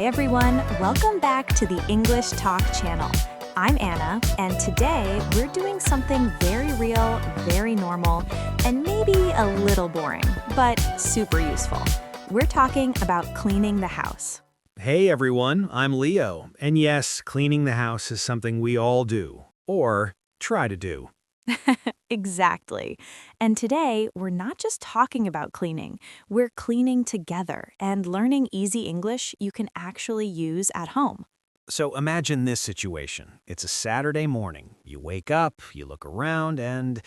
Hi everyone, welcome back to the English Talk channel. I'm Anna, and today we're doing something very real, very normal, and maybe a little boring, but super useful. We're talking about cleaning the house. Hey everyone, I'm Leo, and yes, cleaning the house is something we all do, or try to do. Exactly. And today, we're not just talking about cleaning, we're cleaning together and learning easy English you can actually use at home. So imagine this situation. It's a Saturday morning. You wake up, you look around, and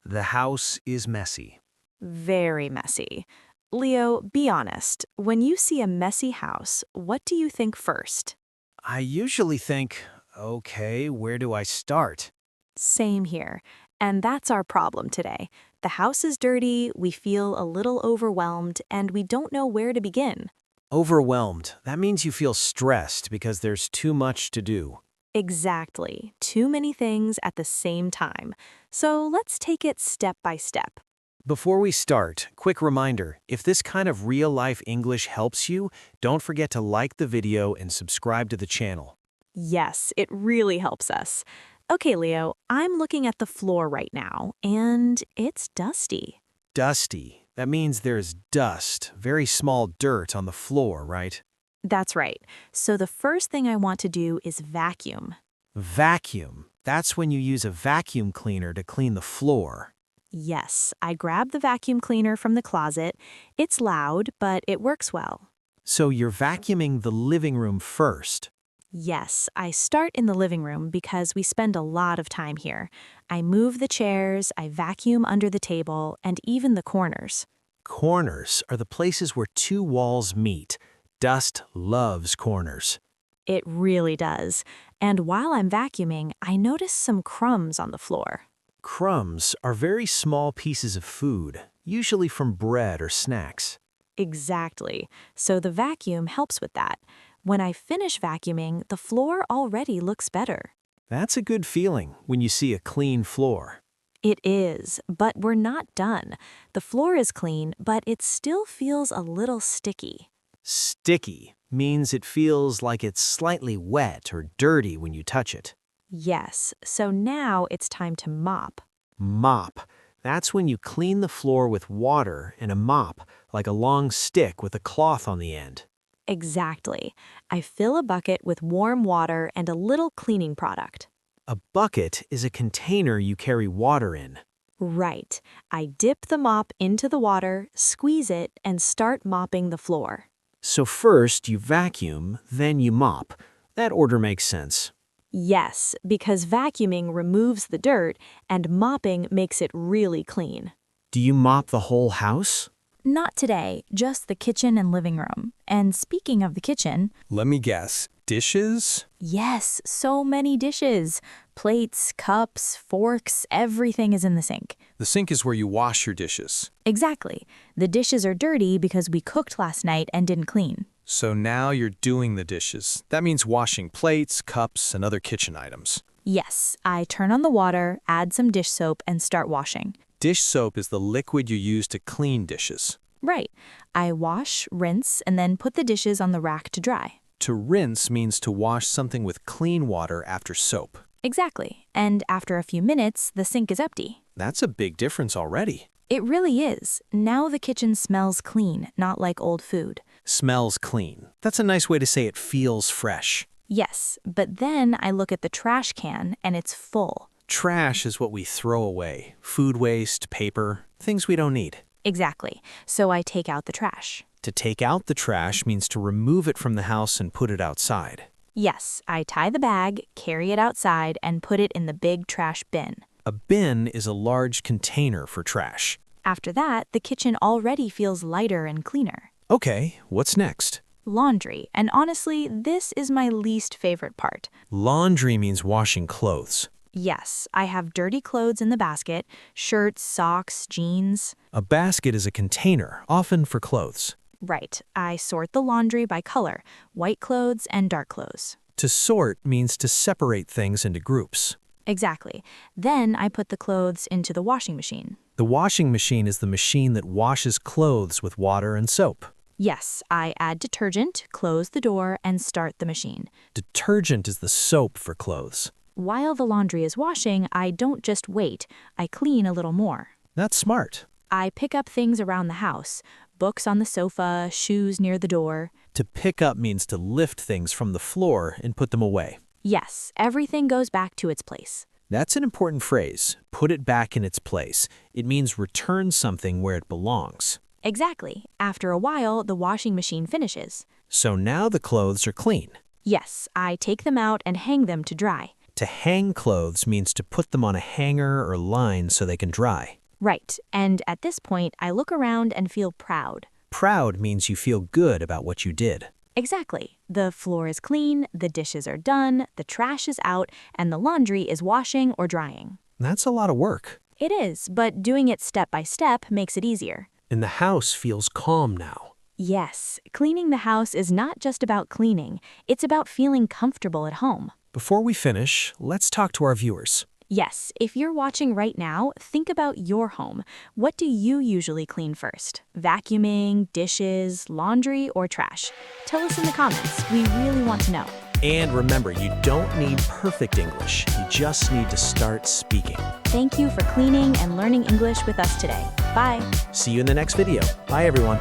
the house is messy. Very messy. Leo, be honest. When you see a messy house, what do you think first? I usually think, okay, where do I start? Same here. And that's our problem today. The house is dirty, we feel a little overwhelmed, and we don't know where to begin. Overwhelmed. That means you feel stressed because there's too much to do. Exactly. Too many things at the same time. So let's take it step by step. Before we start, quick reminder, if this kind of real-life English helps you, don't forget to like the video and subscribe to the channel. Yes, it really helps us. Okay, Leo, I'm looking at the floor right now, and it's dusty. Dusty. That means there's dust, very small dirt on the floor, right? That's right. So the first thing I want to do is vacuum. Vacuum. That's when you use a vacuum cleaner to clean the floor. Yes, I grab the vacuum cleaner from the closet. It's loud, but it works well. So you're vacuuming the living room first. Yes, I start in the living room because we spend a lot of time here. I move the chairs, I vacuum under the table, and even the corners. Corners are the places where two walls meet. Dust loves corners. It really does. And while I'm vacuuming, I notice some crumbs on the floor. Crumbs are very small pieces of food, usually from bread or snacks. Exactly. So the vacuum helps with that. When I finish vacuuming, the floor already looks better. That's a good feeling when you see a clean floor. It is, but we're not done. The floor is clean, but it still feels a little sticky. Sticky means it feels like it's slightly wet or dirty when you touch it. Yes, so now it's time to mop. Mop. That's when you clean the floor with water and a mop, like a long stick with a cloth on the end. Exactly. I fill a bucket with warm water and a little cleaning product. A bucket is a container you carry water in. Right. I dip the mop into the water, squeeze it, and start mopping the floor. So first you vacuum, then you mop. That order makes sense. Yes, because vacuuming removes the dirt and mopping makes it really clean. Do you mop the whole house? Not today, just the kitchen and living room. And speaking of the kitchen, Let me guess. Dishes? yes, so many dishes. Plates, cups, forks, everything is in the sink. The sink is where you wash your dishes. Exactly. The dishes are dirty because we cooked last night and didn't clean. So now you're doing the dishes. That means washing plates, cups, and other kitchen items. Yes, I turn on the water, add some dish soap, and start washing. Dish soap is the liquid you use to clean dishes. Right. I wash, rinse, and then put the dishes on the rack to dry. To rinse means to wash something with clean water after soap. Exactly. And after a few minutes, the sink is empty. That's a big difference already. It really is. Now the kitchen smells clean, not like old food. Smells clean. That's a nice way to say it feels fresh. Yes, but then I look at the trash can and it's full. Trash is what we throw away. Food waste, paper, things we don't need. Exactly. So I take out the trash. To take out the trash means to remove it from the house and put it outside. Yes, I tie the bag, carry it outside, and put it in the big trash bin. A bin is a large container for trash. After that, the kitchen already feels lighter and cleaner. Okay, what's next? Laundry, and honestly, this is my least favorite part. Laundry means washing clothes. Yes, I have dirty clothes in the basket, shirts, socks, jeans. A basket is a container, often for clothes. Right, I sort the laundry by color, white clothes and dark clothes. To sort means to separate things into groups. Exactly. Then I put the clothes into the washing machine. The washing machine is the machine that washes clothes with water and soap. Yes, I add detergent, close the door, and start the machine. Detergent is the soap for clothes. While the laundry is washing, I don't just wait, I clean a little more. That's smart. I pick up things around the house, books on the sofa, shoes near the door. To pick up means to lift things from the floor and put them away. Yes, everything goes back to its place. That's an important phrase. Put it back in its place. It means return something where it belongs. Exactly. After a while, the washing machine finishes. So now the clothes are clean. Yes, I take them out and hang them to dry. To hang clothes means to put them on a hanger or line so they can dry. Right, and at this point, I look around and feel proud. Proud means you feel good about what you did. Exactly. The floor is clean, the dishes are done, the trash is out, and the laundry is washing or drying. That's a lot of work. It is, but doing it step by step makes it easier. And the house feels calm now. Yes, cleaning the house is not just about cleaning, it's about feeling comfortable at home. Before we finish, let's talk to our viewers. Yes, if you're watching right now, think about your home. What do you usually clean first? Vacuuming, dishes, laundry, or trash? Tell us in the comments. We really want to know. And remember, you don't need perfect English. You just need to start speaking. Thank you for cleaning and learning English with us today. Bye. See you in the next video. Bye, everyone.